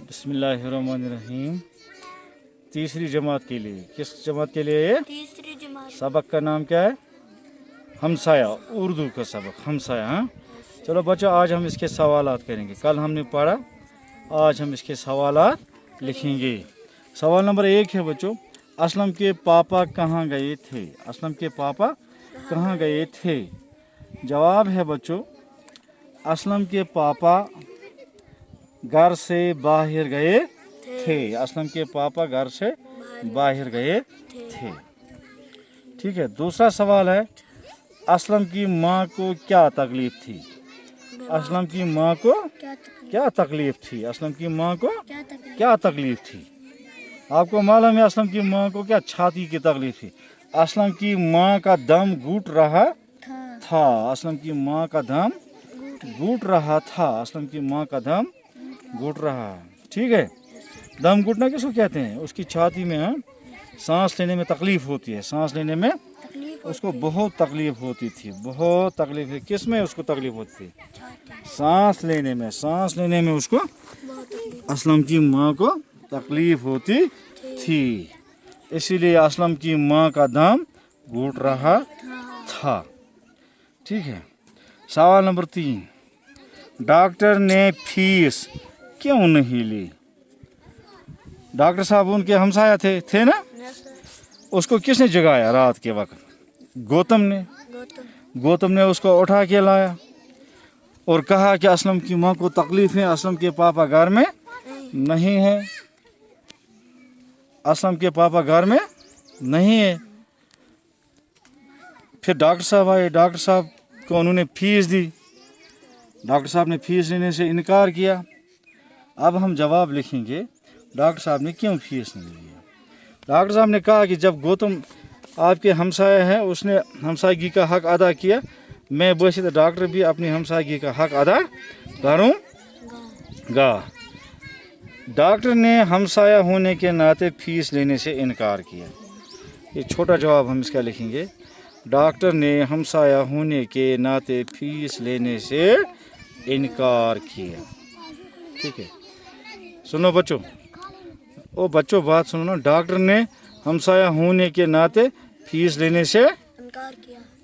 बिस्मिल्लाहिर्रहमानिर्रहीम। तीसरी जमात के लिए, किस जमात के लिए? तीसरी जमात। सबक का नाम क्या है? हमसाया, उर्दू का सबक हमसाया। हाँ, चलो बच्चों, आज हम इसके सवालात करेंगे। कल हमने पढ़ा, आज हम इसके सवालात लिखेंगे। सवाल नंबर 1 है बच्चों, असलम के पापा कहाँ गए थे? असलम के पापा कहाँ गए थे? जवाब है बच्चों, असलम के पापा घर से बाहर गए थे। असलम के पापा घर से बाहर गए थे। ठीक है। दूसरा सवाल है, असलम की माँ को क्या तकलीफ थी? असलम की माँ को क्या तकलीफ थी? असलम की माँ को क्या तकलीफ थी? आपको मालूम है असलम की माँ को क्या छाती की तकलीफ थी? असलम की माँ का दम घुट रहा था। असलम की माँ का दम घुट रहा था। असलम की माँ का दम घुट रहा। ठीक है। दम घुटना किसको कहते हैं? उसकी छाती में सांस लेने में तकलीफ होती है। सांस लेने में उसको बहुत तकलीफ होती थी। बहुत तकलीफ है। किस में उसको तकलीफ होती थी? सांस लेने में। सांस लेने में उसको, असलम की माँ को तकलीफ होती थी। इसीलिए असलम की माँ का दम घुट रहा था। ठीक है। सवाल नंबर 3, डॉक्टर ने फीस क्यों नहीं ली? डॉक्टर साहब उनके हमसाया थे ना? उसको किसने जगाया रात के वक्त? गौतम ने। गौतम ने उसको उठा के लाया और कहा कि असलम की माँ को तकलीफ है, असलम के पापा घर में नहीं है। असलम के पापा घर में नहीं है। फिर डॉक्टर साहब आए। डॉक्टर साहब को उन्होंने फीस दी। डॉक्टर साहब ने फीस लेने से इनकार किया। अब हम जवाब लिखेंगे, डॉक्टर साहब ने क्यों फीस नहीं ली। डॉक्टर साहब ने कहा कि जब गौतम आपके हमसाया है, उसने हमसायगी का हक अदा किया, मैं वैसे डॉक्टर भी अपनी हमसायगी का हक अदा करूँगा। डॉक्टर ने हमसाया होने के नाते फीस लेने से इनकार किया। ये छोटा जवाब हम इसका लिखेंगे, डॉक्टर ने हमसाया होने के नाते फीस लेने से इनकार किया। ठीक है। सुनो बच्चों, ओ बच्चों बात सुनो ना। डॉक्टर ने हमसाया होने के नाते फीस लेने से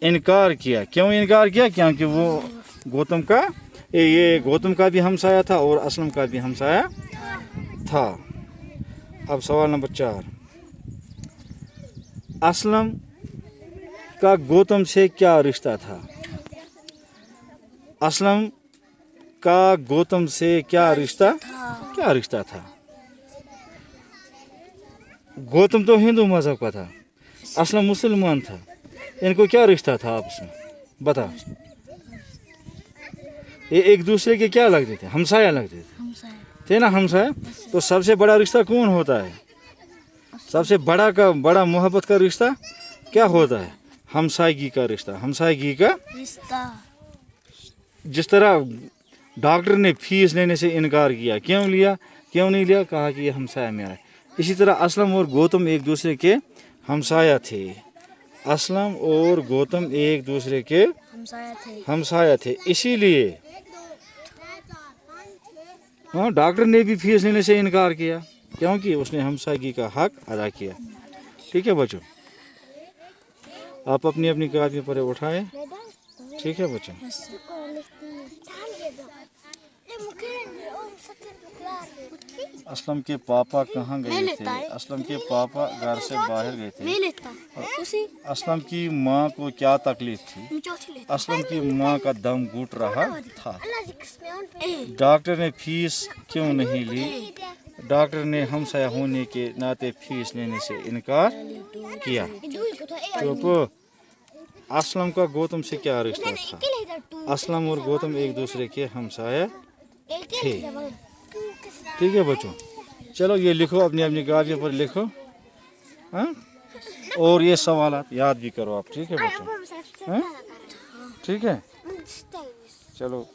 इनकार किया। क्यों इनकार किया? क्योंकि वो गौतम का भी हमसाया था और असलम का भी हमसाया था। अब सवाल नंबर 4, असलम का गौतम से क्या रिश्ता था? असलम का गौतम से क्या रिश्ता था? गौतम तो हिंदू मजहब का था, असलम मुसलमान था। इनको क्या रिश्ता था आपस में? बता। ये एक दूसरे के क्या लगते थे? हमसाया लगते थे ना? हमसाया। तो सबसे बड़ा रिश्ता कौन होता है? सबसे बड़ा मोहब्बत का रिश्ता क्या होता है? हमसायगी का रिश्ता। हमसायगी का रिश्ता। जिस तरह डॉक्टर ने फीस लेने से इनकार किया, क्यों नहीं लिया? कहा कि ये हमसाया मेरा है। इसी तरह असलम और गौतम एक दूसरे के हमसाया थे। असलम और गौतम एक दूसरे के हमसाया थे। इसीलिए डॉक्टर ने भी फीस लेने से इनकार किया, क्योंकि उसने हमसायगी का हक अदा किया। ठीक है बच्चों, आप अपनी अपनी कापी पर उठाएं। ठीक है बच्चों। असलम के पापा कहाँ गए थे? असलम के पापा घर से बाहर गए थे। असलम की माँ को क्या तकलीफ थी? असलम की माँ का दम घुट रहा था। डॉक्टर ने फीस क्यों नहीं ली? डॉक्टर ने हमसाया होने के नाते फीस लेने से इनकार किया। चुप। असलम का गौतम से क्या रिश्ता था? असलम और गौतम एक दूसरे के हमसाया थे। ठीक है बच्चों, चलो ये लिखो, अपनी अपनी कापियों पर लिखो। हाँ, और ये सवालात याद भी करो आप। ठीक है बच्चों? हाँ, ठीक है, चलो।